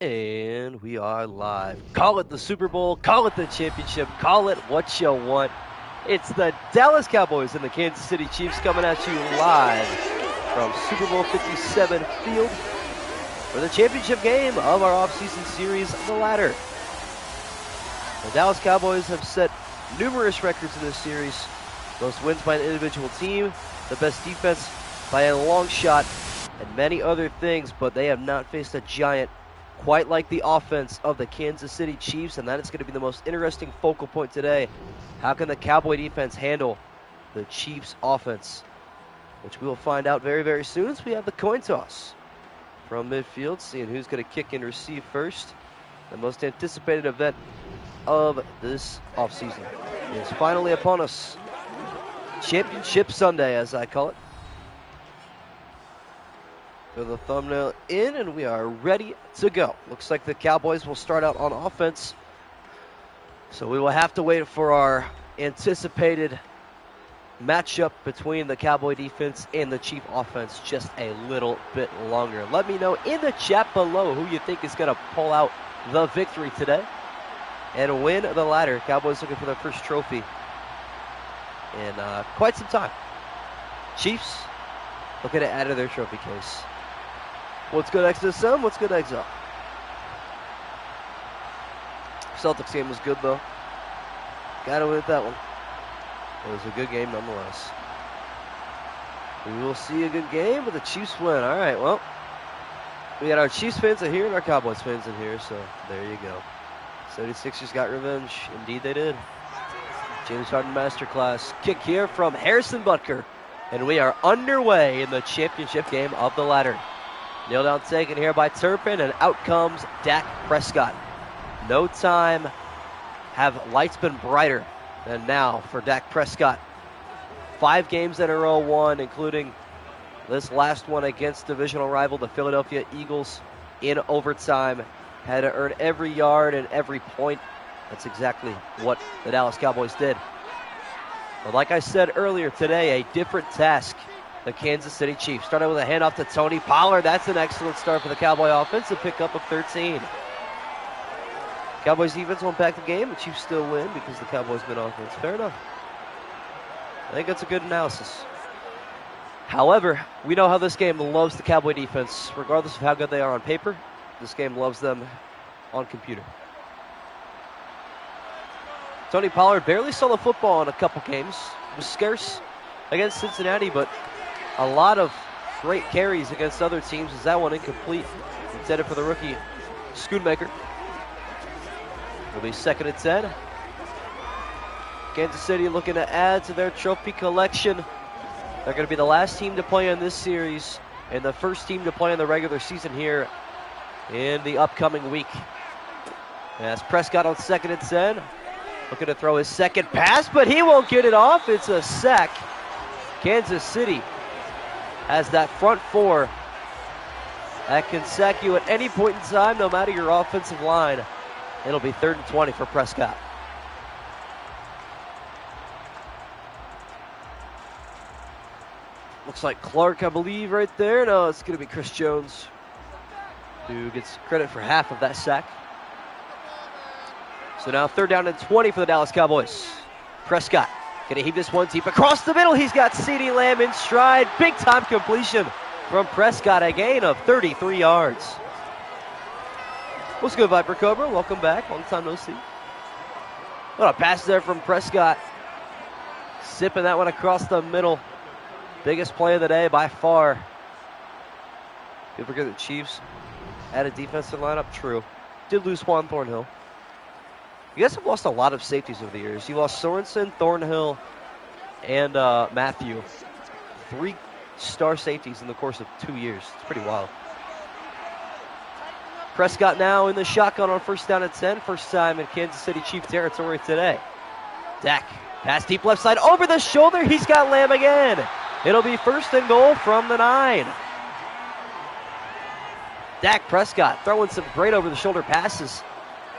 And we are live. Call it the Super Bowl, call it the championship, call it what you want. It's the Dallas Cowboys and the Kansas City Chiefs coming at you live from Super Bowl 57 field for the championship game of our offseason series, The Ladder. The Dallas Cowboys have set numerous records in this series. Most wins by an individual team, the best defense by a long shot, and many other things, but they have not faced a giant quite like the offense of the Kansas City Chiefs, and that is going to be the most interesting focal point today. How can the Cowboy defense handle the Chiefs offense? Which we will find out very, very soon as we have the coin toss from midfield, seeing who's going to kick and receive first. The most anticipated event of this offseason is finally upon us. Championship Sunday, as I call it. Throw the thumbnail in, and we are ready to go. Looks like the Cowboys will start out on offense. So we will have to wait for our anticipated matchup between the Cowboy defense and the Chief offense just a little bit longer. Let me know in the chat below who you think is going to pull out the victory today and win the ladder. Cowboys looking for their first trophy in quite some time. Chiefs looking to add to their trophy case. What's good, XSM? What's good, Exile? Celtics game was good, though. Gotta win that one. It was a good game, nonetheless. We will see a good game, but the Chiefs win. All right, well, we got our Chiefs fans in here and our Cowboys fans in here, so there you go. 76ers got revenge. Indeed, they did. James Harden masterclass. Kick here from Harrison Butker, and we are underway in the championship game of the ladder. Kneel down taken here by Turpin, and out comes Dak Prescott. No time have lights been brighter than now for Dak Prescott. 5 games in a row won, including this last one against divisional rival, the Philadelphia Eagles, in overtime. Had to earn every yard and every point. That's exactly what the Dallas Cowboys did. But like I said earlier today, a different task. The Kansas City Chiefs started with a handoff to Tony Pollard. That's an excellent start for the Cowboy offense. A pickup of 13. Cowboys defense won't back the game. The Chiefs still win because the Cowboys win offense. Fair enough. I think that's a good analysis. However, we know how this game loves the Cowboy defense. Regardless of how good they are on paper, this game loves them on computer. Tony Pollard barely saw the football in a couple games. It was scarce against Cincinnati, but a lot of great carries against other teams. Is that one incomplete? Intended for the rookie Schoonmaker. It'll be 2nd and 10. Kansas City looking to add to their trophy collection. They're going to be the last team to play in this series and the first team to play in the regular season here in the upcoming week. As Prescott on 2nd and 10. Looking to throw his second pass, but he won't get it off. It's a sack. Kansas City has that front four that can sack you at any point in time, no matter your offensive line. It'll be 3rd and 20 for Prescott. Looks like Clark, I believe, right there. No, it's going to be Chris Jones, who gets credit for half of that sack. So now 3rd down and 20 for the Dallas Cowboys. Prescott going to heave this one deep across the middle. He's got CeeDee Lamb in stride. Big time completion from Prescott. A gain of 33 yards. What's good, Viper Cobra? Welcome back. Long time no see. What a pass there from Prescott. Sipping that one across the middle. Biggest play of the day by far. People forget the Chiefs had a defensive lineup. True. Did lose Juan Thornhill. You guys have lost a lot of safeties over the years. You lost Sorensen, Thornhill, and Matthew. 3 star safeties in the course of 2 years. It's pretty wild. Prescott now in the shotgun on 1st down and 10. First time in Kansas City Chief territory today. Dak, pass deep left side over the shoulder. He's got Lamb again. It'll be 1st and goal from the 9. Dak Prescott throwing some great over-the-shoulder passes.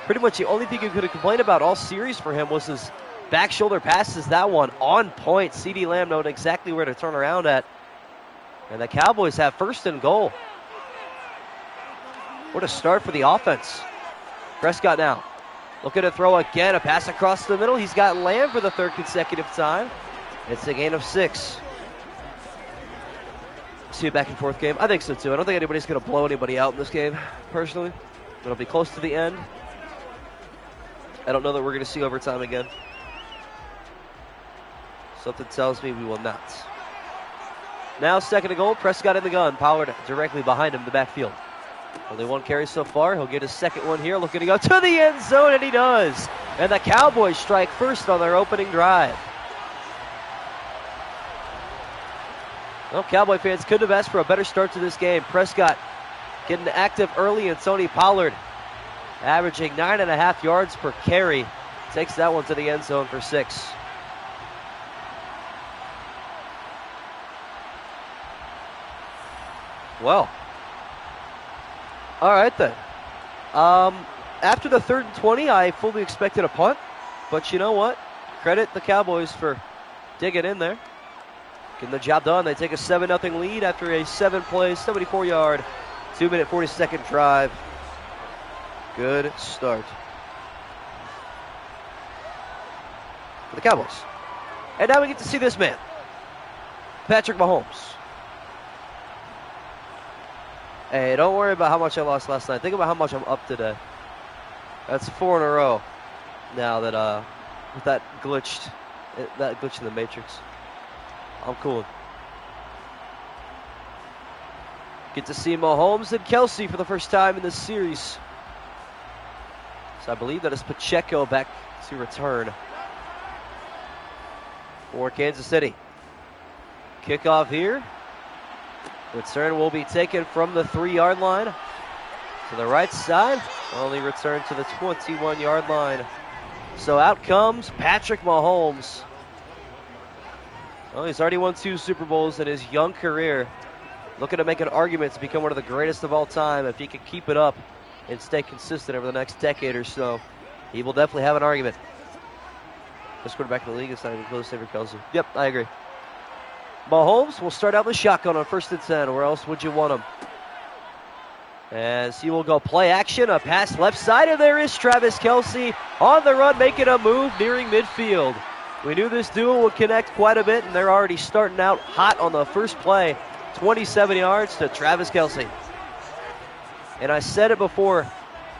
Pretty much the only thing you could have complained about all series for him was his back shoulder passes. That one on point. CeeDee Lamb knowing exactly where to turn around at. And the Cowboys have 1st and goal. What a start for the offense. Prescott now looking to throw again. A pass across the middle. He's got Lamb for the third consecutive time. It's a gain of 6. See a back and forth game? I think so too. I don't think anybody's going to blow anybody out in this game, personally. It'll be close to the end. I don't know that we're going to see overtime again. Something tells me we will not. Now 2nd and goal. Prescott in the gun. Pollard directly behind him in the backfield. Only 1 carry so far. He'll get his 2nd one here. Looking to go to the end zone, and he does. And the Cowboys strike first on their opening drive. Well, Cowboy fans couldn't have asked for a better start to this game. Prescott getting active early, and Tony Pollard averaging 9.5 yards per carry. Takes that one to the end zone for 6. Well, all right then. After the 3rd and 20, I fully expected a punt. But you know what? Credit the Cowboys for digging in there. Getting the job done. They take a 7-0 lead after a 7-play, 74-yard, 2-minute, 40-second drive. Good start for the Cowboys. And now we get to see this man, Patrick Mahomes. Hey, don't worry about how much I lost last night. Think about how much I'm up today. That's 4 in a row now that with that glitch in the Matrix. I'm cool. Get to see Mahomes and Kelsey for the first time in this series. So I believe that is Pacheco back to return for Kansas City. Kickoff here. Return will be taken from the 3-yard line to the right side. Only return to the 21-yard line. So out comes Patrick Mahomes. Well, he's already won 2 Super Bowls in his young career. Looking to make an argument to become one of the greatest of all time. If he can keep it up and stay consistent over the next decade or so, he will definitely have an argument. Best quarterback in the league is not even close to Kelsey. Yep, I agree. Mahomes will start out with shotgun on 1st and 10. Where else would you want him? As he will go play action, a pass left side, and there is Travis Kelsey on the run, making a move nearing midfield. We knew this duel would connect quite a bit, and they're already starting out hot on the first play. 27 yards to Travis Kelsey. And I said it before,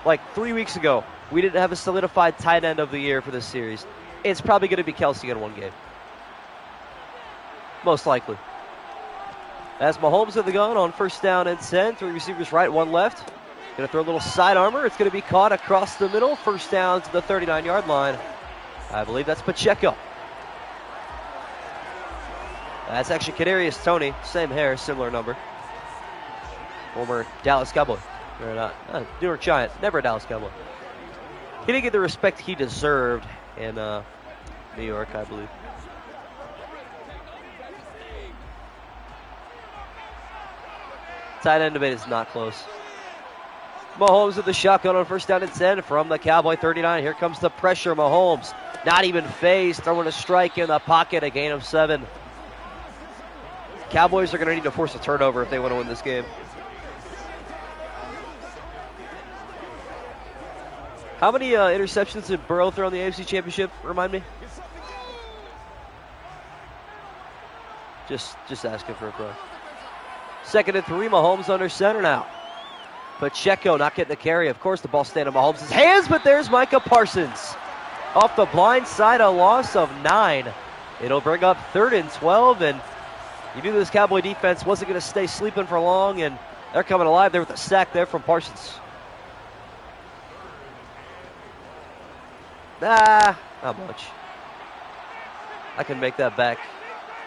like 3 weeks ago, we didn't have a solidified tight end of the year for this series. It's probably going to be Kelsey in one game. Most likely. As Mahomes in the gun on 1st down and 10. 3 receivers right, 1 left. Going to throw a little side armor. It's going to be caught across the middle. 1st down to the 39-yard line. I believe that's Pacheco. That's actually Kadarius Toney. Same hair, similar number. Former Dallas Cowboy. Or not. New York Giant. Never a Dallas Cowboy. He didn't get the respect he deserved in New York, I believe. Tight end debate is not close. Mahomes with the shotgun on 1st down and 10 from the Cowboy 39. Here comes the pressure. Mahomes not even phased, throwing a strike in the pocket, a gain of 7. Cowboys are going to need to force a turnover if they want to win this game. How many interceptions did Burrow throw in the AFC Championship? Remind me. Just asking for a pro. 2nd and 3, Mahomes under center now. Pacheco not getting the carry. Of course, the ball staying in Mahomes' hands, but there's Micah Parsons. Off the blind side, a loss of 9. It'll bring up 3rd and 12, and you knew this Cowboy defense wasn't going to stay sleeping for long, and they're coming alive there with a sack there from Parsons. Not much. I can make that back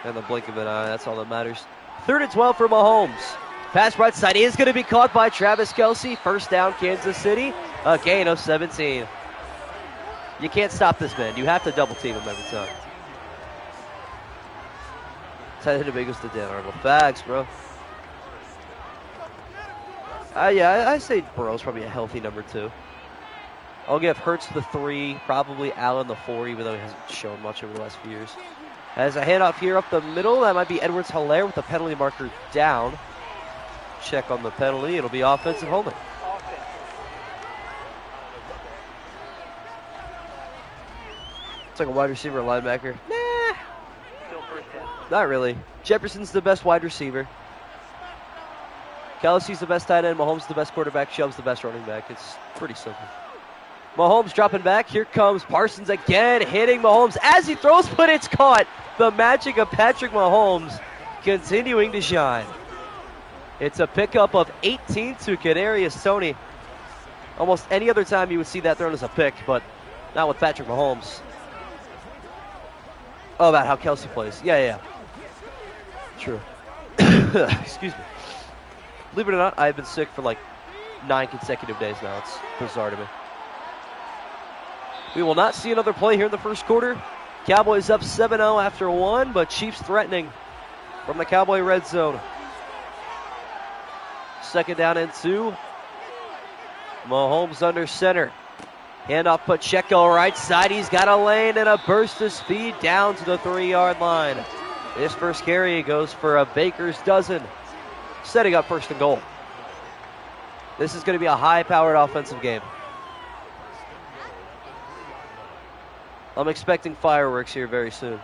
in the blink of an eye. That's all that matters. 3rd and 12 for Mahomes. Pass right side is going to be caught by Travis Kelsey. 1st down, Kansas City. A gain of 17. You can't stop this man. You have to double team him every time. Tight end goes to Dan Arnold. Facts, bro. I say Burrow's probably a healthy number 2. I'll give Hurts the 3, probably Allen the 4, even though he hasn't shown much over the last few years. As a handoff here up the middle, that might be Edwards-Helaire with the penalty marker down. Check on the penalty. It'll be offensive holding. It's like a wide receiver or linebacker. Nah. Not really. Jefferson's the best wide receiver. Kelsey's the best tight end. Mahomes the best quarterback. Chubb's the best running back. It's pretty simple. Mahomes dropping back. Here comes Parsons again, hitting Mahomes as he throws, but it's caught. The magic of Patrick Mahomes continuing to shine. It's a pickup of 18 to Kadarius Toney. Almost any other time you would see that thrown as a pick, but not with Patrick Mahomes. Oh, about how Kelsey plays. Yeah. True. Excuse me. Believe it or not, I've been sick for like 9 consecutive days now. It's bizarre to me. We will not see another play here in the first quarter. Cowboys up 7-0 after 1, but Chiefs threatening from the Cowboy red zone. Second down and 2. Mahomes under center. Handoff Pacheco right side. He's got a lane and a burst of speed down to the 3-yard line. This first carry goes for a baker's dozen, setting up first and goal. This is going to be a high-powered offensive game. I'm expecting fireworks here very soon.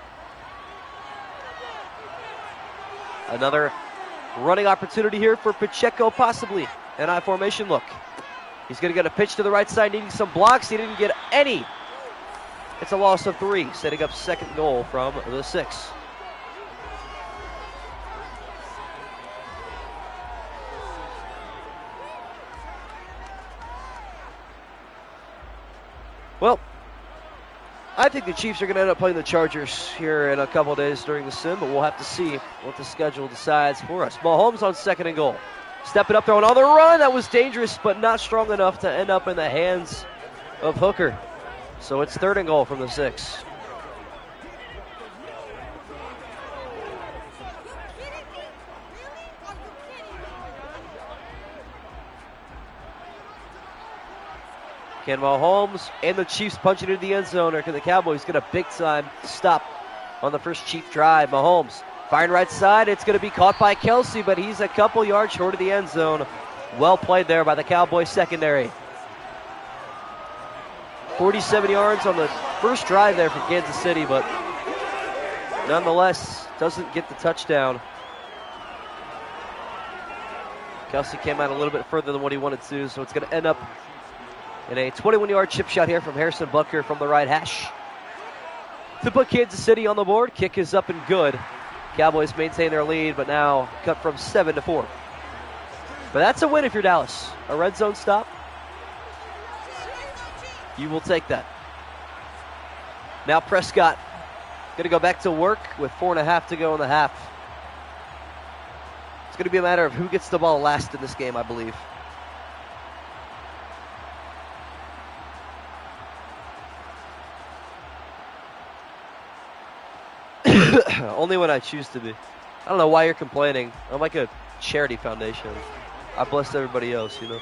Another running opportunity here for Pacheco, possibly. An I formation look. He's going to get a pitch to the right side, needing some blocks. He didn't get any. It's a loss of 3, setting up second goal from the 6. Well, I think the Chiefs are going to end up playing the Chargers here in a couple days during the sim, but we'll have to see what the schedule decides for us. Mahomes on second and goal. Stepping up, throwing on the run. That was dangerous, but not strong enough to end up in the hands of Hooker. So it's third and goal from the 6. Can Mahomes and the Chiefs punch it into the end zone, or can the Cowboys get a big-time stop on the first Chief drive? Mahomes firing right side. It's going to be caught by Kelsey, but he's a couple yards short of the end zone. Well played there by the Cowboys secondary. 47 yards on the first drive there from Kansas City, but nonetheless doesn't get the touchdown. Kelsey came out a little bit further than what he wanted to, so it's going to end up in a 21-yard chip shot here from Harrison Butker from the right hash to put Kansas City on the board. Kick is up and good. Cowboys maintain their lead, but now cut from 7-4. But that's a win if you're Dallas. A red zone stop. You will take that. Now Prescott going to go back to work with 4.5 to go in the half. It's going to be a matter of who gets the ball last in this game, I believe. Only when I choose to be. I don't know why you're complaining. I'm like a charity foundation. I bless everybody else, you know.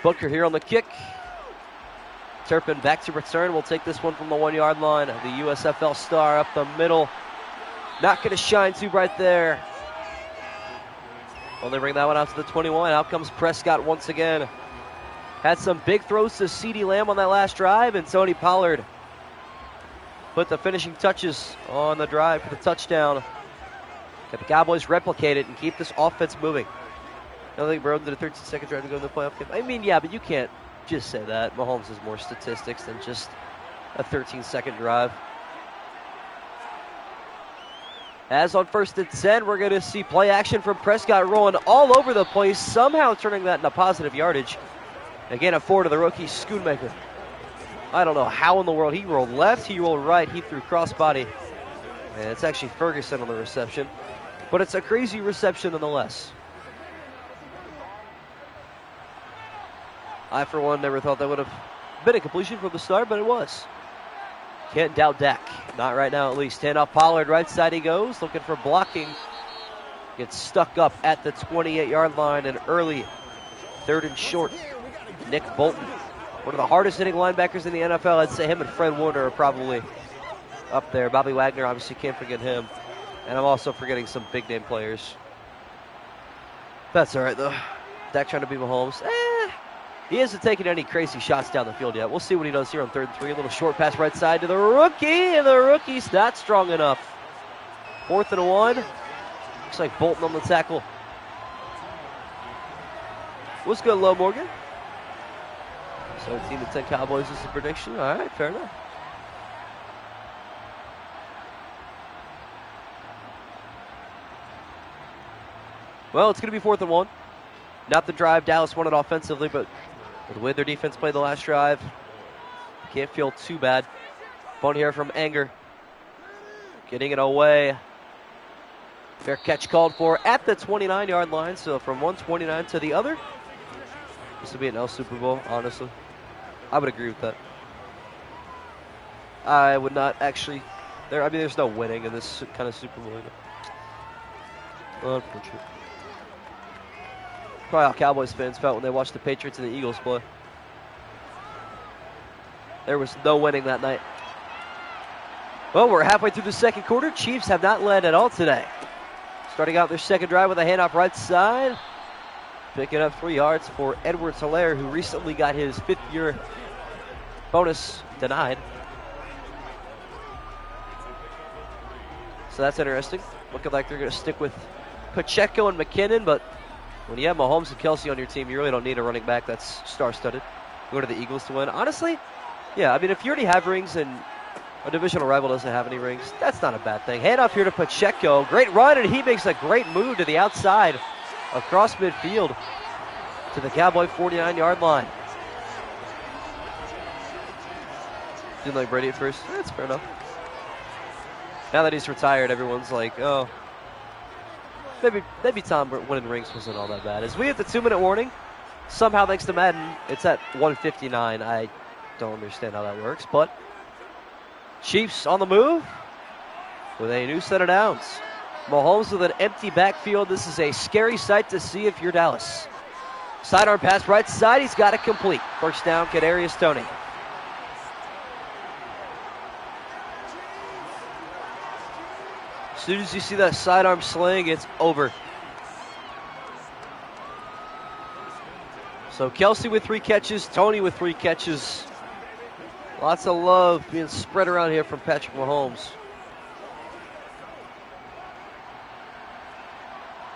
Booker here on the kick. Turpin back to return. We'll take this one from the 1-yard line. The USFL star up the middle. Not going to shine too bright there. Only bring that one out to the 21. Out comes Prescott once again. Had some big throws to CeeDee Lamb on that last drive, and Tony Pollard put the finishing touches on the drive for the touchdown. Can the Cowboys replicate it and keep this offense moving? I think Burrow did a 13-second drive to go in the playoff game. I mean, yeah, but you can't just say that. Mahomes has more statistics than just a 13-second drive. As on 1st and 10, we're going to see play action from Prescott rolling all over the place, somehow turning that into positive yardage. Again, a 4 to the rookie, Schoonmaker. I don't know how in the world he rolled left, he rolled right, he threw crossbody. And it's actually Ferguson on the reception. But it's a crazy reception nonetheless. I, for one, never thought that would have been a completion from the start, but it was. Can't doubt Dak. Not right now, at least. Handoff Pollard, right side he goes, looking for blocking. Gets stuck up at the 28-yard line, and early 3rd and short. Nick Bolton, one of the hardest hitting linebackers in the NFL. I'd say him and Fred Warner are probably up there. Bobby Wagner, obviously can't forget him. And I'm also forgetting some big name players. That's all right, though. Dak trying to beat Mahomes. He hasn't taken any crazy shots down the field yet. We'll see what he does here on 3rd and 3. A little short pass right side to the rookie, and the rookie's not strong enough. 4th and 1. Looks like Bolton on the tackle. What's good, Low Morgan? 17-10 Cowboys is the prediction. All right, fair enough. Well, it's going to be 4th and 1. Not the drive Dallas wanted offensively, but the way their defense played the last drive, can't feel too bad. Phone here from Anger. Getting it away. Fair catch called for at the 29-yard line, so from 129 to the other. This would be an L Super Bowl, honestly. I would agree with that. I would not actually. There's no winning in this kind of Super Bowl. Unfortunate. Probably how Cowboys fans felt when they watched the Patriots and the Eagles play. There was no winning that night. Well, we're halfway through the second quarter. Chiefs have not led at all today. Starting out their second drive with a handoff right side. Picking up 3 yards for Edwards-Helaire, who recently got his 5th-year bonus denied. So that's interesting. Looking like they're going to stick with Pacheco and McKinnon, but when you have Mahomes and Kelsey on your team, you really don't need a running back that's star-studded. Go to the Eagles to win. Honestly, yeah, I mean, if you already have rings and a divisional rival doesn't have any rings, that's not a bad thing. Hand off here to Pacheco. Great run, and he makes a great move to the outside across midfield to the Cowboy 49-yard line. Didn't like Brady at first. That's fair enough. Now that he's retired, everyone's like, oh, maybe Tom winning rings wasn't all that bad. As we have the 2-minute warning, somehow thanks to Madden, it's at 1:59. I don't understand how that works, but Chiefs on the move with a new set of downs. Mahomes with an empty backfield. This is a scary sight to see if you're Dallas. Sidearm pass right side. He's got it complete. First down, Kadarius Toney. As soon as you see that sidearm sling, it's over. So Kelsey with 3 catches, Toney with 3 catches. Lots of love being spread around here from Patrick Mahomes.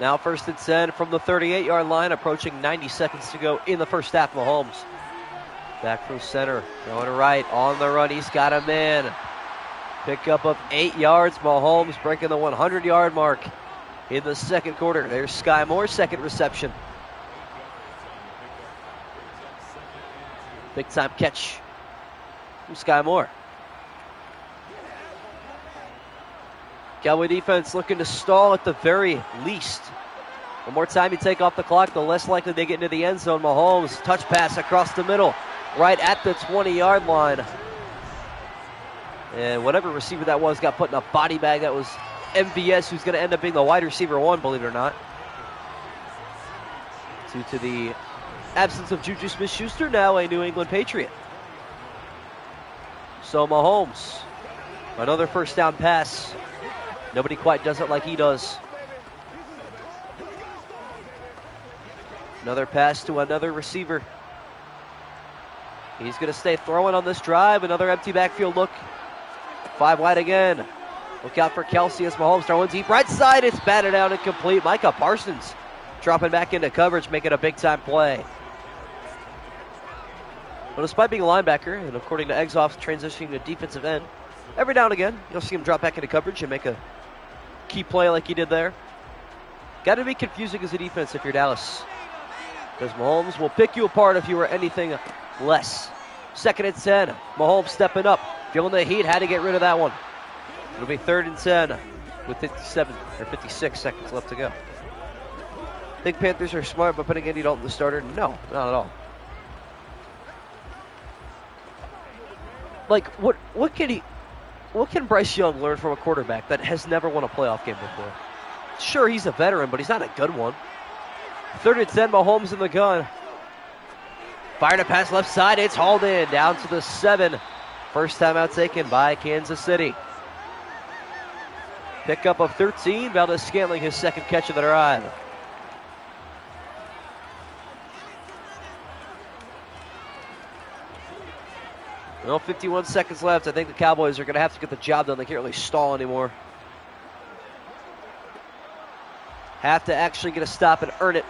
Now 1st and 10 from the 38-yard line, approaching 90 seconds to go in the first half. Mahomes back from center, going right on the run. He's got a man. Pickup of 8 yards. Mahomes breaking the 100-yard mark in the second quarter. There's Sky Moore, second reception. Big time catch from Sky Moore. Cowboy defense looking to stall at the very least. The more time you take off the clock, the less likely they get into the end zone. Mahomes, touch pass across the middle, right at the 20-yard line. And whatever receiver that was got put in a body bag. That was MVS, who's going to end up being the wide receiver 1, believe it or not. Due to the absence of Juju Smith-Schuster, now a New England Patriot. So Mahomes, another first down pass. Nobody quite does it like he does. Another pass to another receiver. He's going to stay throwing on this drive. Another empty backfield look. 5 wide again. Look out for Kelsey as Mahomes throwing deep right side. It's batted out and complete. Micah Parsons dropping back into coverage, making a big-time play. Well, despite being a linebacker, and according to Eggshoff, transitioning to defensive end, every now and again, you'll see him drop back into coverage and make a key play like he did there. Got to be confusing as a defense if you're Dallas, because Mahomes will pick you apart if you were anything less. 2nd and 10. Mahomes stepping up, feeling the heat, had to get rid of that one. It'll be 3rd and 10 with 56 seconds left to go. Think Panthers are smart by putting Andy Dalton the starter? No, not at all. Like, what can Bryce Young learn from a quarterback that has never won a playoff game before? Sure, he's a veteran, but he's not a good one. 3rd and 10, Mahomes in the gun. Fired a pass left side, it's hauled in, down to the 7. First time out taken by Kansas City. Pickup of 13, Valdez-Scantling, his second catch of the drive. Well, 51 seconds left. I think the Cowboys are going to have to get the job done. They can't really stall anymore. Have to actually get a stop and earn it.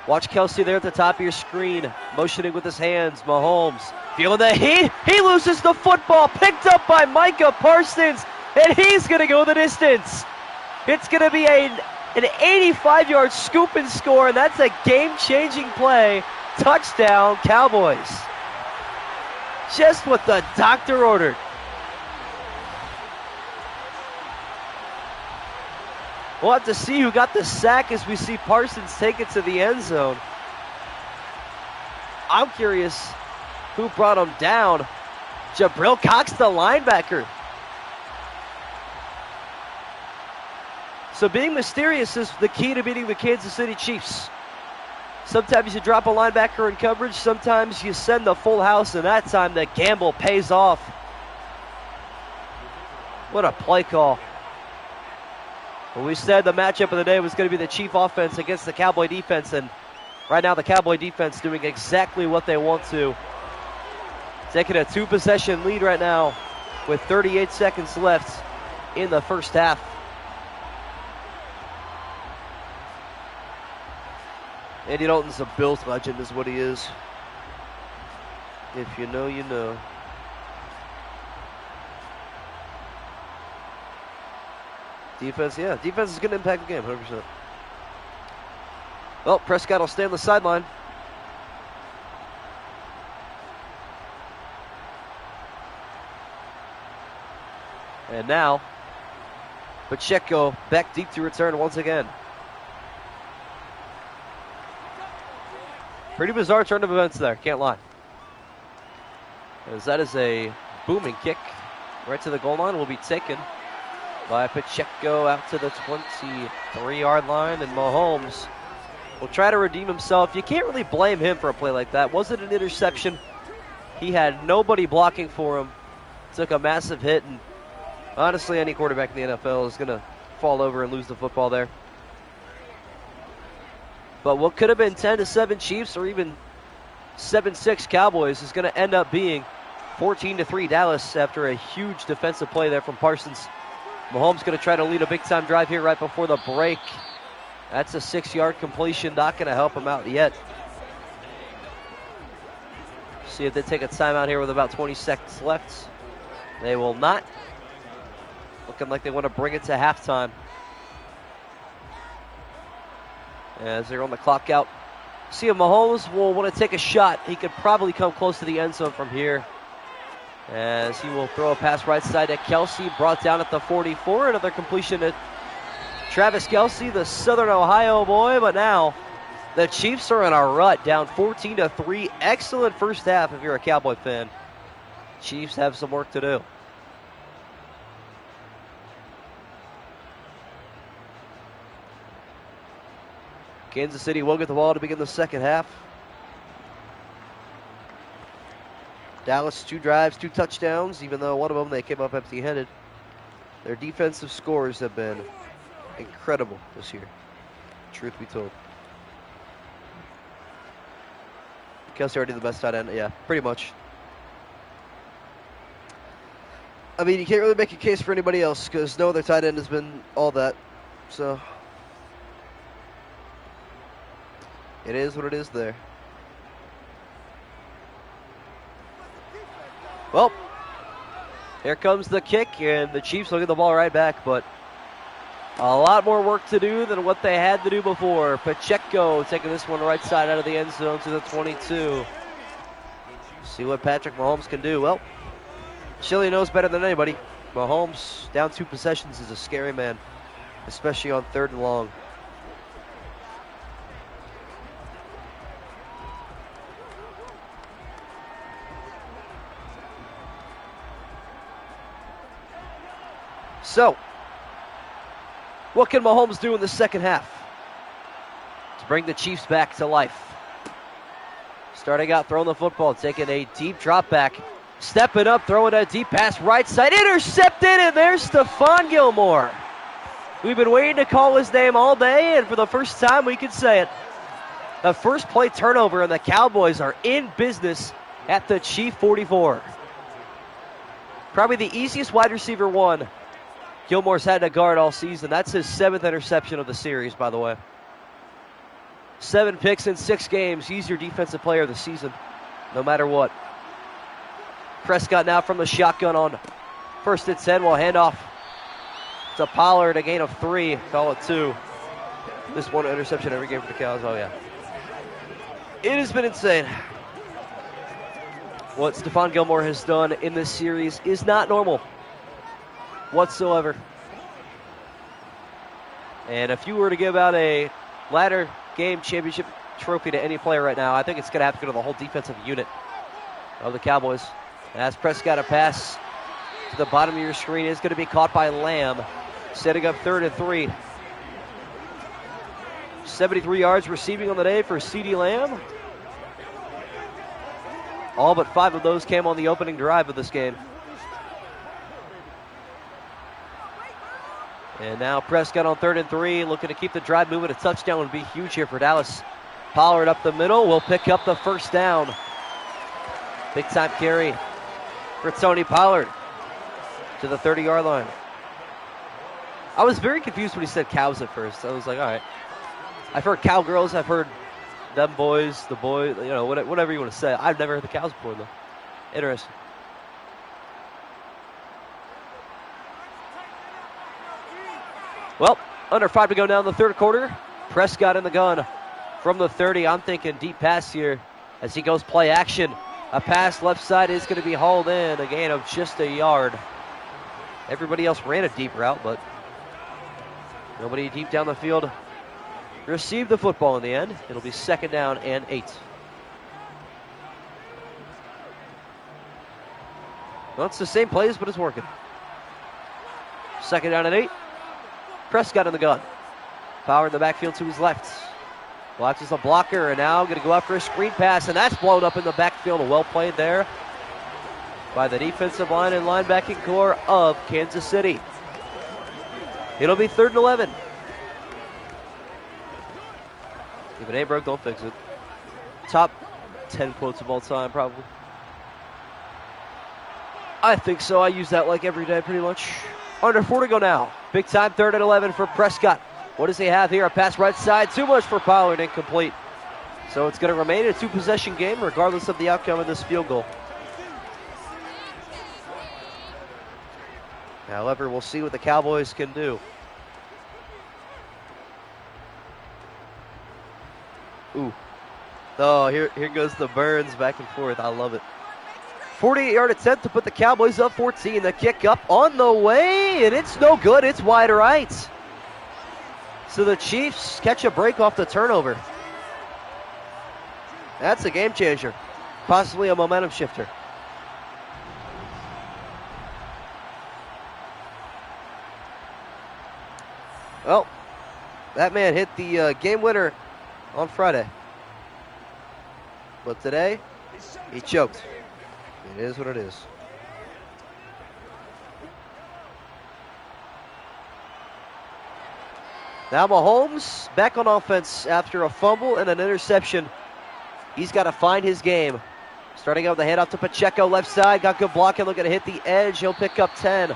Watch Kelsey there at the top of your screen, motioning with his hands. Mahomes feeling the heat. He loses the football, picked up by Micah Parsons, and he's going to go the distance. It's going to be an 85-yard scoop and score, and that's a game-changing play. Touchdown, Cowboys. Just what the doctor ordered. We'll have to see who got the sack as we see Parsons take it to the end zone. I'm curious who brought him down. Jabril Cox, the linebacker. So being mysterious is the key to beating the Kansas City Chiefs. Sometimes you drop a linebacker in coverage, sometimes you send the full house, and that time the gamble pays off. What a play call. Well, we said the matchup of the day was going to be the Chief offense against the Cowboy defense, and right now the Cowboy defense doing exactly what they want to. Taking a 2-possession lead right now with 38 seconds left in the first half. Andy Dalton's a Bills legend is what he is. If you know, you know. Defense, yeah. Defense is going to impact the game, 100%. Well, Prescott will stay on the sideline. And now, Pacheco back deep to return once again. Pretty bizarre turn of events there, can't lie. As that is a booming kick right to the goal line, will be taken by Pacheco out to the 23-yard line, and Mahomes will try to redeem himself. You can't really blame him for a play like that. Was it an interception? He had nobody blocking for him. Took a massive hit, and honestly, any quarterback in the NFL is going to fall over and lose the football there. But what could have been 10-7 Chiefs or even 7-6 Cowboys is going to end up being 14-3 Dallas after a huge defensive play there from Parsons. Mahomes going to try to lead a big-time drive here right before the break. That's a 6-yard completion, not going to help him out yet. See if they take a timeout here with about 20 seconds left. They will not. Looking like they want to bring it to halftime. As they're on the clock out. See if Mahomes will want to take a shot. He could probably come close to the end zone from here. As he will throw a pass right side at Kelsey, brought down at the 44. Another completion to Travis Kelsey, the Southern Ohio boy. But now the Chiefs are in a rut, down 14-3. Excellent first half if you're a Cowboy fan. Chiefs have some work to do. Kansas City will get the ball to begin the second half. Dallas, 2 drives, 2 touchdowns, even though one of them they came up empty-handed. Their defensive scores have been incredible this year, truth be told. Kelsey already the best tight end, yeah, pretty much. I mean, you can't really make a case for anybody else because no other tight end has been all that, so it is what it is there. Well, here comes the kick, and the Chiefs will get the ball right back, but a lot more work to do than what they had to do before. Pacheco taking this one right side out of the end zone to the 22. See what Patrick Mahomes can do. Well, Chili knows better than anybody. Mahomes, down 2 possessions, is a scary man, especially on 3rd and long. So, what can Mahomes do in the second half to bring the Chiefs back to life? Starting out throwing the football, taking a deep drop back, stepping up, throwing a deep pass right side, intercepted, and there's Stephon Gilmore. We've been waiting to call his name all day, and for the first time we can say it. The first play turnover, and the Cowboys are in business at the Chief 44. Probably the easiest wide receiver one Gilmore's had to guard all season. That's his 7th interception of the series, by the way. 7 picks in 6 games. He's your defensive player of the season, no matter what. Prescott now from the shotgun on 1st and 10. Will hand off to Pollard, a gain of 3. Call it 2. This one interception every game for the Cows. Oh, yeah. It has been insane. What Stephon Gilmore has done in this series is not normal whatsoever. And if you were to give out a ladder game championship trophy to any player right now, I think it's going to have to go to the whole defensive unit of the Cowboys. As Prescott, a pass to the bottom of your screen is going to be caught by Lamb, setting up 3rd and 3. 73 yards receiving on the day for CeeDee Lamb. All but 5 of those came on the opening drive of this game. And now Prescott on 3rd and 3, looking to keep the drive moving. A touchdown would be huge here for Dallas. Pollard up the middle will pick up the 1st down. Big time carry for Tony Pollard to the 30-yard line. I was very confused when he said cows at first. I was like, all right. I've heard cowgirls, I've heard them boys, the boy, you know, whatever you want to say. I've never heard the cows before, though. Interesting. Well, under 5 to go now in the 3rd quarter. Prescott in the gun from the 30. I'm thinking deep pass here as he goes play action. A pass left side is going to be hauled in. A gain of just a yard. Everybody else ran a deep route, but nobody deep down the field received the football in the end. It'll be 2nd down and 8. Well, it's the same plays, but it's working. 2nd down and 8. Prescott in the gun. Power in the backfield to his left. Watches a blocker, and now going to go up for a screen pass, and that's blown up in the backfield. Well played there by the defensive line and linebacking core of Kansas City. It'll be 3rd and 11. If it ain't broke, don't fix it. Top 10 quotes of all time, probably. I think so. I use that like every day, pretty much. Under 4 to go now. Big time 3rd and 11 for Prescott. What does he have here? A pass right side. Too much for Pollard. Incomplete. So it's going to remain a 2-possession game regardless of the outcome of this field goal. However, we'll see what the Cowboys can do. Ooh. Oh, here goes the Burns back and forth. I love it. 48-yard attempt to put the Cowboys up 14. The kick up on the way, and it's no good. It's wide right. So the Chiefs catch a break off the turnover. That's a game changer. Possibly a momentum shifter. Well, that man hit the game winner on Friday. But today, he choked. It is what it is. Now Mahomes back on offense after a fumble and an interception. He's got to find his game. Starting out with the handoff to Pacheco, left side. Got good blocking, looking to hit the edge. He'll pick up 10.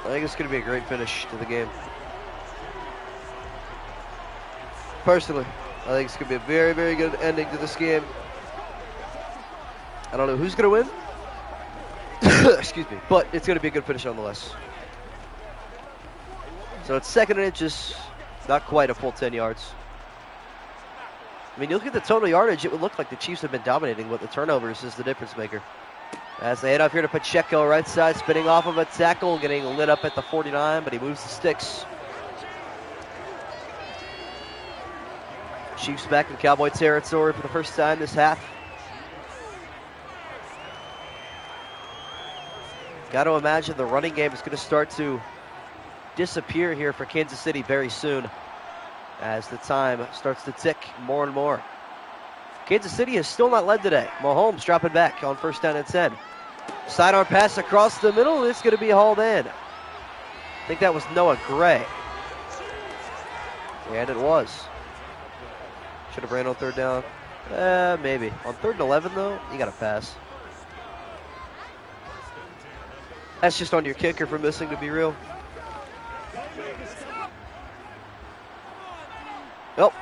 I think it's going to be a great finish to the game. Personally, I think it's going to be a very, very good ending to this game. I don't know who's going to win. Excuse me. But it's going to be a good finish nonetheless. So it's 2nd and inches. Not quite a full 10 yards. I mean, you look at the total yardage, it would look like the Chiefs have been dominating, but the turnovers is the difference maker. As they head up here to Pacheco, right side, spinning off of a tackle, getting lit up at the 49, but he moves the sticks. Chiefs back in Cowboy territory for the first time this half. Got to imagine the running game is going to start to disappear here for Kansas City very soon as the time starts to tick more and more. Kansas City has still not led today. Mahomes dropping back on 1st down and 10. Sidearm pass across the middle. It's going to be hauled in. I think that was Noah Gray. And it was. Should have ran on third down. Maybe. On 3rd and 11, though, you got to pass. That's just on your kicker for missing, to be real. Nope.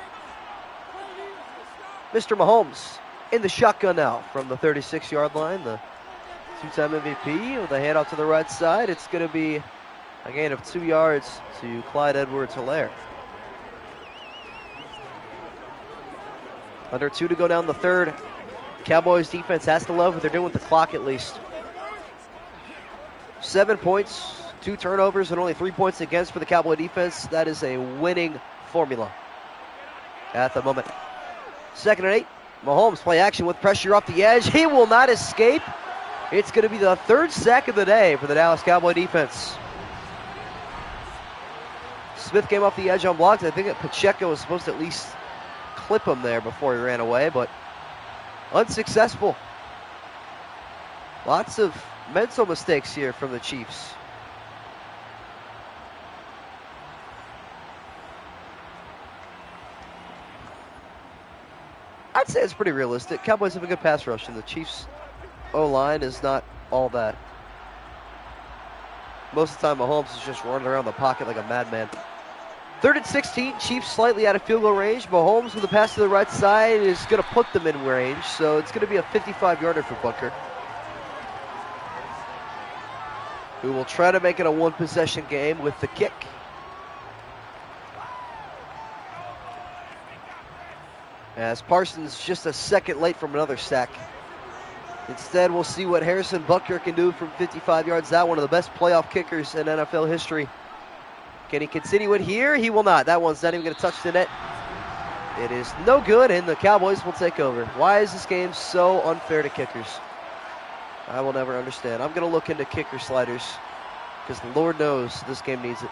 Mr. Mahomes in the shotgun now from the 36-yard line. The two-time MVP with a handoff to the right side. It's going to be a gain of 2 yards to Clyde Edwards-Helaire. Under 2 to go down the third. Cowboys defense has to love what they're doing with the clock at least. 7 points, 2 turnovers, and only 3 points against for the Cowboy defense. That is a winning formula at the moment. 2nd and 8. Mahomes play action with pressure off the edge. He will not escape. It's going to be the 3rd sack of the day for the Dallas Cowboy defense. Smith came off the edge unblocked. I think that Pacheco was supposed to at least clip him there before he ran away, but unsuccessful. Lots of mental mistakes here from the Chiefs. I'd say it's pretty realistic. Cowboys have a good pass rush, and the Chiefs' O-line is not all that. Most of the time, Mahomes is just running around the pocket like a madman. 3rd and 16, Chiefs slightly out of field goal range. Mahomes with a pass to the right side is going to put them in range, so it's going to be a 55-yarder for Butker, who will try to make it a one-possession game with the kick. As Parsons just a second late from another sack. Instead, we'll see what Harrison Butker can do from 55 yards out, one of the best playoff kickers in NFL history. Can he continue it here? He will not. That one's not even going to touch the net. It is no good, and the Cowboys will take over. Why is this game so unfair to kickers? I will never understand. I'm going to look into kicker sliders because Lord knows this game needs it.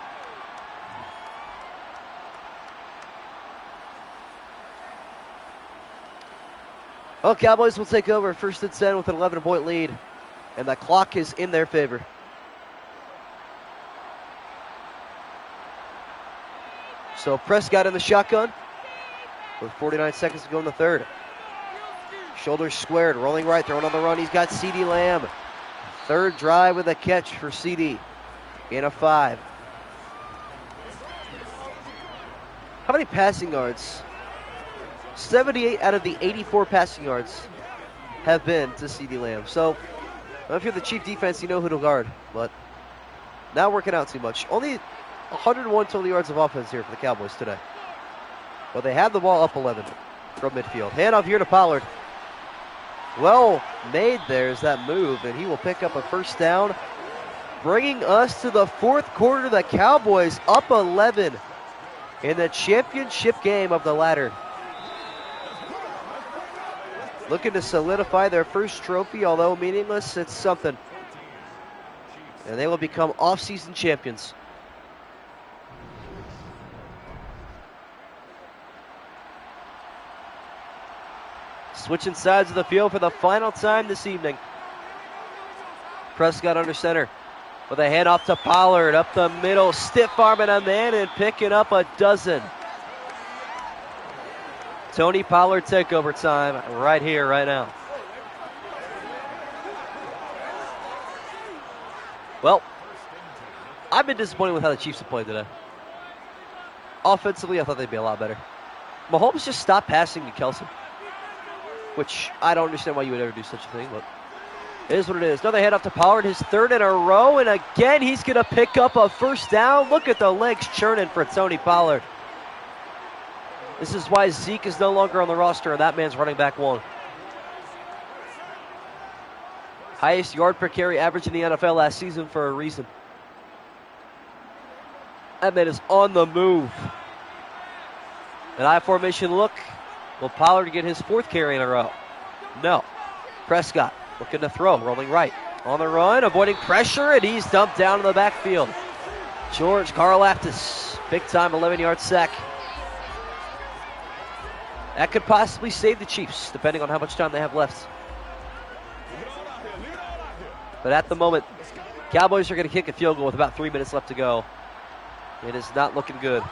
Well, Cowboys will take over 1st and 10 with an 11-point lead, and the clock is in their favor. So Prescott in the shotgun with 49 seconds to go in the third. Shoulders squared, rolling right, throwing on the run. He's got CeeDee Lamb. 3rd drive with a catch for CeeDee in a 5. How many passing yards? 78 out of the 84 passing yards have been to CeeDee Lamb. So if you're the Chief defense, you know who to guard, but not working out too much. Only 101 total yards of offense here for the Cowboys today. But they have the ball up 11 from midfield. Handoff here to Pollard. Well made there's that move, and he will pick up a 1st down, bringing us to the 4th quarter. The Cowboys up 11 in the championship game of the ladder. Looking to solidify their first trophy, although meaningless, it's something. And they will become off-season champions. Switching sides of the field for the final time this evening. Prescott under center with a handoff to Pollard up the middle, stiff arming a man and picking up a dozen. Tony Pollard takeover time right here, right now. Well, I've been disappointed with how the Chiefs have played today. Offensively, I thought they'd be a lot better. Mahomes just stopped passing to Kelsey, which I don't understand why you would ever do such a thing, but it is what it is. Another handoff to Pollard, his 3rd in a row, and again he's going to pick up a 1st down. Look at the legs churning for Tony Pollard. This is why Zeke is no longer on the roster, and that man's running back 1. Highest yard per carry average in the NFL last season for a reason. That man is on the move. An I formation look. Will Pollard get his 4th carry in a row? No. Prescott looking to throw, rolling right. On the run, avoiding pressure, and he's dumped down in the backfield. George Karlaftis, big-time 11-yard sack. That could possibly save the Chiefs, depending on how much time they have left. But at the moment, Cowboys are going to kick a field goal with about 3 minutes left to go. It is not looking good.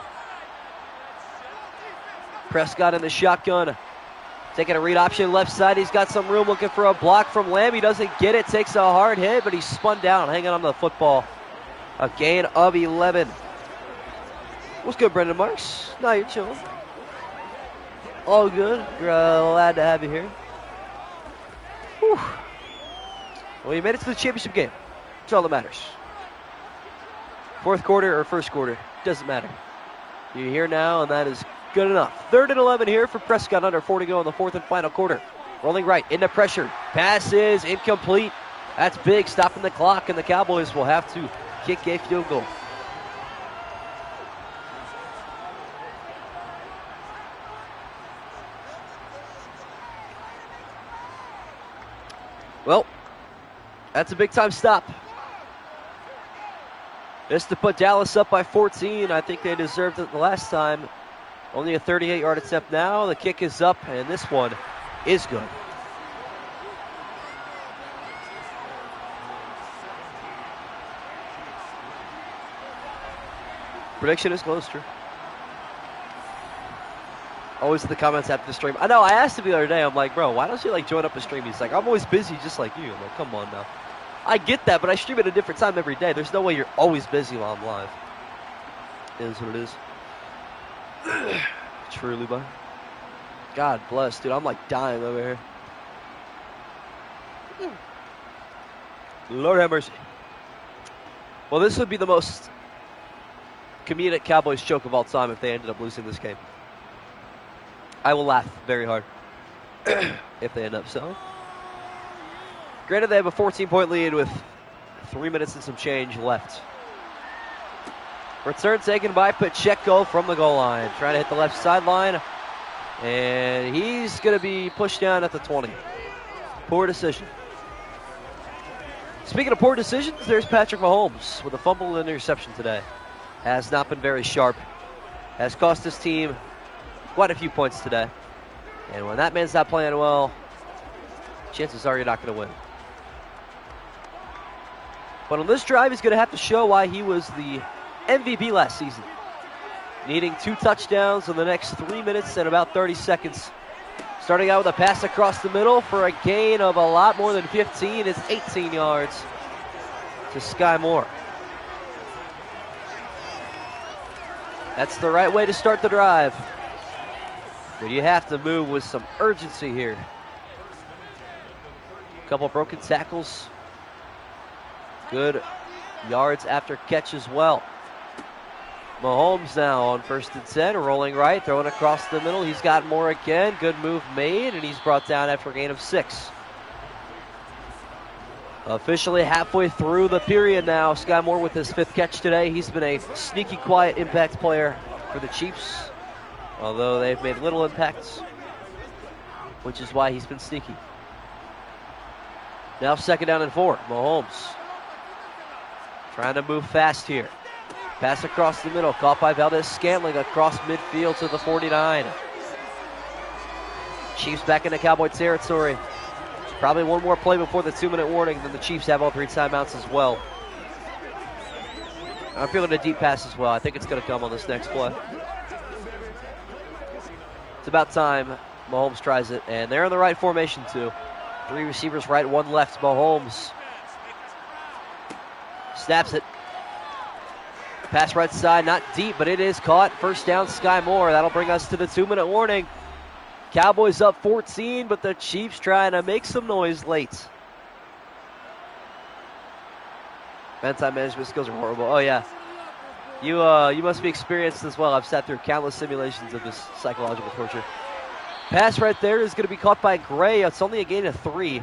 Prescott in the shotgun. Taking a read option left side. He's got some room, looking for a block from Lamb. He doesn't get it. Takes a hard hit, but he's spun down, hanging on to the football. A gain of 11. What's good, Brendan Marks? No, you're chilling. All good. Glad to have you here. Whew. Well, you made it to the championship game. That's all that matters. Fourth quarter or first quarter, doesn't matter. You're here now, and that is good enough. 3rd and 11 here for Prescott, under 4 to go in the fourth and final quarter. Rolling right, into pressure. Pass is incomplete. That's big, stopping the clock, and the Cowboys will have to kick a field goal. Well, that's a big-time stop. This to put Dallas up by 14. I think they deserved it the last time. Only a 38-yard attempt now. The kick is up, and this one is good. Prediction is close, Drew. Always in the comments after the stream. I know, I asked him the other day, I'm like, bro, why don't you join up a stream? He's like, I'm always busy just like you. I'm like, come on now. I get that, but I stream at a different time every day. There's no way you're always busy while I'm live. It is what it is. Truly, bud. God bless, dude. I'm dying over here. Lord have mercy. Well, this would be the most comedic Cowboys joke of all time if they ended up losing this game. I will laugh very hard if they end up so. Granted, they have a 14-point lead with 3 minutes and some change left. Return taken by Pacheco from the goal line. Trying to hit the left sideline. And he's going to be pushed down at the 20. Poor decision. Speaking of poor decisions, there's Patrick Mahomes with a fumble and interception today. Has not been very sharp. Has cost his team quite a few points today. And when that man's not playing well, chances are you're not going to win. But on this drive, he's going to have to show why he was the MVP last season. Needing 2 touchdowns in the next 3 minutes and about 30 seconds. Starting out with a pass across the middle for a gain of a lot more than 15. It's 18 yards to Sky Moore. That's the right way to start the drive. But you have to move with some urgency here. A couple broken tackles. Good yards after catch as well. Mahomes now on 1st and 10, rolling right, throwing across the middle. He's got more again. Good move made, and he's brought down after a gain of 6. Officially halfway through the period now. Sky Moore with his 5th catch today. He's been a sneaky, quiet impact player for the Chiefs, although they've made little impacts, which is why he's been sneaky. Now 2nd down and 4. Mahomes trying to move fast here. Pass across the middle, caught by Valdez-Scantling across midfield to the 49. Chiefs back into Cowboy territory. Probably one more play before the 2-minute warning, then the Chiefs have all 3 timeouts as well. I'm feeling a deep pass as well. I think it's going to come on this next play. It's about time. Mahomes tries it, and they're in the right formation too. 3 receivers right, 1 left. Mahomes snaps it. Pass right side, not deep, but it is caught. 1st down, Sky Moore. That'll bring us to the 2-minute warning. Cowboys up 14, but the Chiefs trying to make some noise late. Man time management skills are horrible. Oh yeah, you must be experienced as well. I've sat through countless simulations of this psychological torture. Pass right there is going to be caught by Gray. It's only a gain of 3.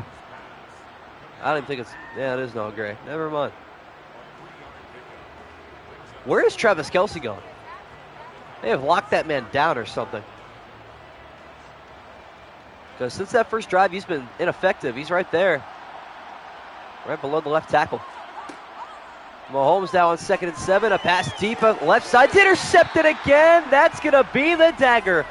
I don't even think it's, yeah, it is no Gray. Never mind. Where is Travis Kelce going? They have locked that man down or something. Because since that first drive, he's been ineffective. He's right there. Right below the left tackle. Mahomes now on 2nd and 7. A pass deep left side. Intercepted again. That's going to be the dagger.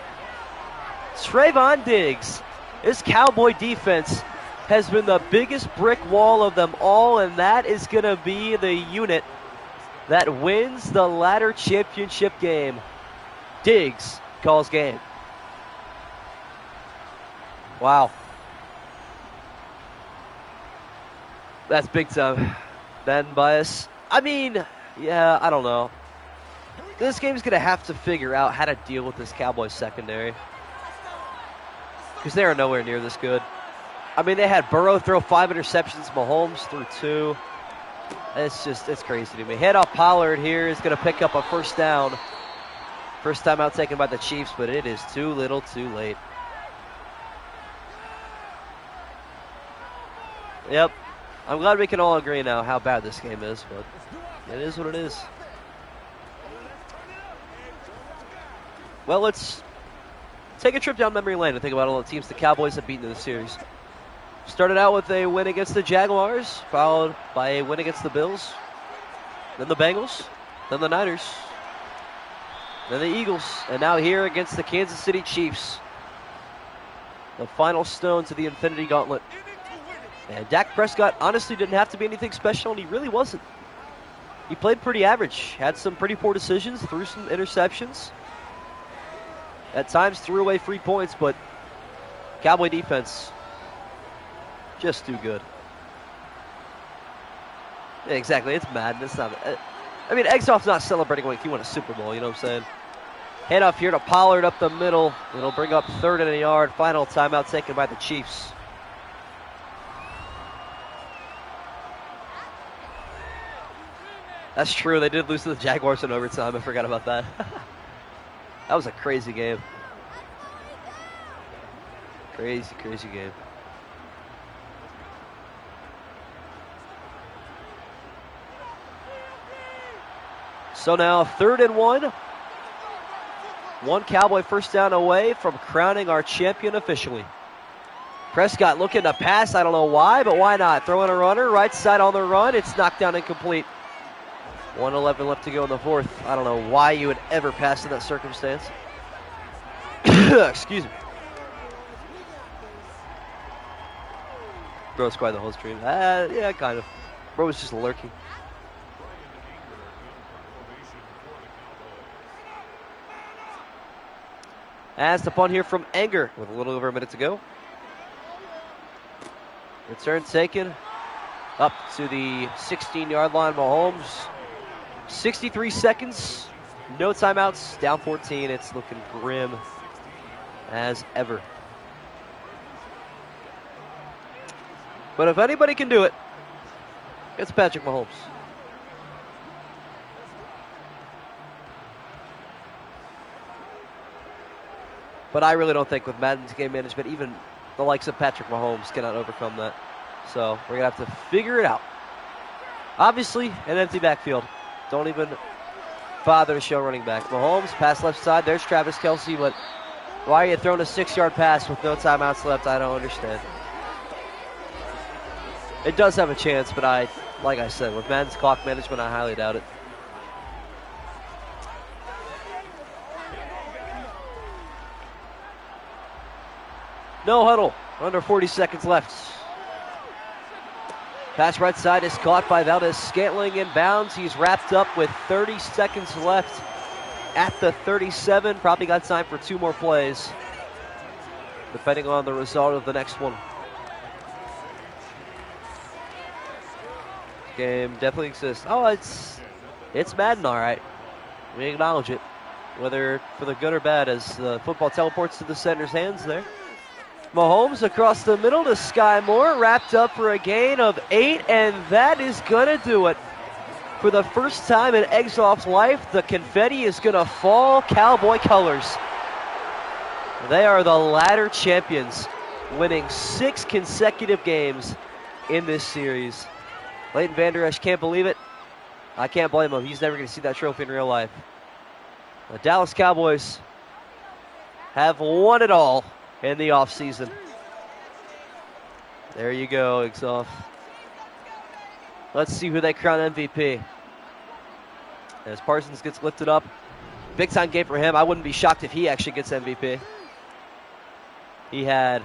Trayvon Diggs. This Cowboy defense has been the biggest brick wall of them all, and that is going to be the unit that wins the ladder championship game. Diggs calls game. Wow. That's big time. Madden bias. I mean, yeah, I don't know. This game's going to have to figure out how to deal with this Cowboys secondary. Because they are nowhere near this good. I mean, they had Burrow throw 5 interceptions. Mahomes threw 2. It's crazy to me. Handoff Pollard here is going to pick up a first down. First time out taken by the Chiefs, but it is too little too late. Yep. I'm glad we can all agree now how bad this game is, but it is what it is. Well, let's take a trip down memory lane and think about all the teams the Cowboys have beaten in the series. Started out with a win against the Jaguars, followed by a win against the Bills, then the Bengals, then the Niners, then the Eagles, and now here against the Kansas City Chiefs. The final stone to the Infinity Gauntlet. And Dak Prescott honestly didn't have to be anything special, and he really wasn't. He played pretty average, had some pretty poor decisions, threw some interceptions. At times threw away free points, but Cowboy defense just too good. Yeah, exactly, it's Madden. It's not. I mean, Eggsoft's not celebrating like he won a Super Bowl. You know what I'm saying? Handoff here to Pollard up the middle. It'll bring up 3rd and a yard. Final timeout taken by the Chiefs. That's true. They did lose to the Jaguars in overtime. I forgot about that. That was a crazy game. Crazy, crazy game. So now 3rd and 1. One Cowboy first down away from crowning our champion officially. Prescott looking to pass. I don't know why, but why not? Throwing a runner, right side on the run. It's knocked down incomplete. 1:11 left to go in the 4th. I don't know why you would ever pass in that circumstance. Excuse me. Bro's quite the whole stream. Yeah, kind of. Bro was just lurking. As the punt here from Anger with a little over a minute to go. Return taken up to the 16-yard line. Mahomes, 63 seconds, no timeouts, down 14. It's looking grim as ever. But if anybody can do it, it's Patrick Mahomes. But I really don't think with Madden's game management, even the likes of Patrick Mahomes cannot overcome that. So we're going to have to figure it out. Obviously, an empty backfield. Don't even bother to show running back. Mahomes, pass left side. There's Travis Kelce, but why are you throwing a 6-yard pass with no timeouts left? I don't understand. It does have a chance, but like I said, with Madden's clock management, I highly doubt it. No huddle. Under 40 seconds left. Pass right side is caught by Valdez-Scantling in bounds. He's wrapped up with 30 seconds left at the 37. Probably got time for 2 more plays, depending on the result of the next one. Game definitely exists. Oh, it's Madden, all right. We acknowledge it, whether for the good or bad, as the football teleports to the center's hands there. Mahomes across the middle to Sky Moore, wrapped up for a gain of 8, and that is going to do it. For the first time in Eggsoft's life, the confetti is going to fall Cowboy colors. They are the ladder champions, winning 6 consecutive games in this series. Leighton Vander Esch can't believe it. I can't blame him. He's never going to see that trophy in real life. The Dallas Cowboys have won it all in the offseason. There you go, Eggsoft. Let's see who they crown MVP. As Parsons gets lifted up. Big time game for him. I wouldn't be shocked if he actually gets MVP. He had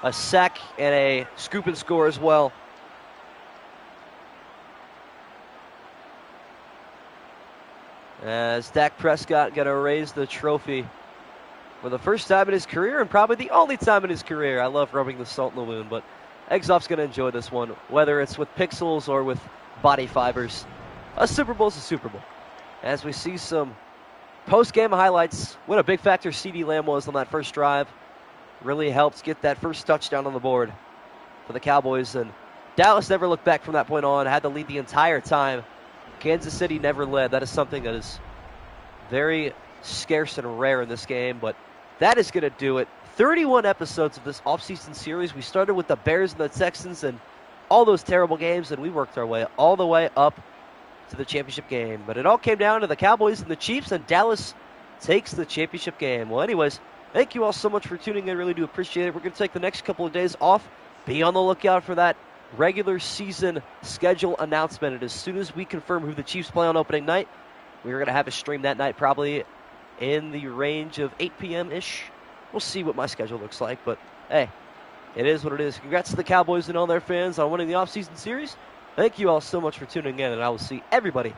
a sack and a scoop and score as well. As Dak Prescott going to raise the trophy for the first time in his career and probably the only time in his career. I love rubbing the salt in the wound, but Exoff's going to enjoy this one, whether it's with pixels or with body fibers. A Super Bowl's a Super Bowl. As we see some post-game highlights, what a big factor CeeDee Lamb was on that first drive. Really helped get that first touchdown on the board for the Cowboys. And Dallas never looked back from that point on, had the lead the entire time. Kansas City never led. That is something that is very scarce and rare in this game, but that is going to do it. 31 episodes of this offseason series. We started with the Bears and the Texans and all those terrible games, and we worked our way all the way up to the championship game. But it all came down to the Cowboys and the Chiefs, and Dallas takes the championship game. Well, anyways, thank you all so much for tuning in. I really do appreciate it. We're going to take the next couple of days off. Be on the lookout for that regular season schedule announcement. And as soon as we confirm who the Chiefs play on opening night, we're going to have a stream that night, probably in the range of 8 p.m.-ish. We'll see what my schedule looks like, but hey, it is what it is. Congrats to the Cowboys and all their fans on winning the offseason series. Thank you all so much for tuning in, and I will see everybody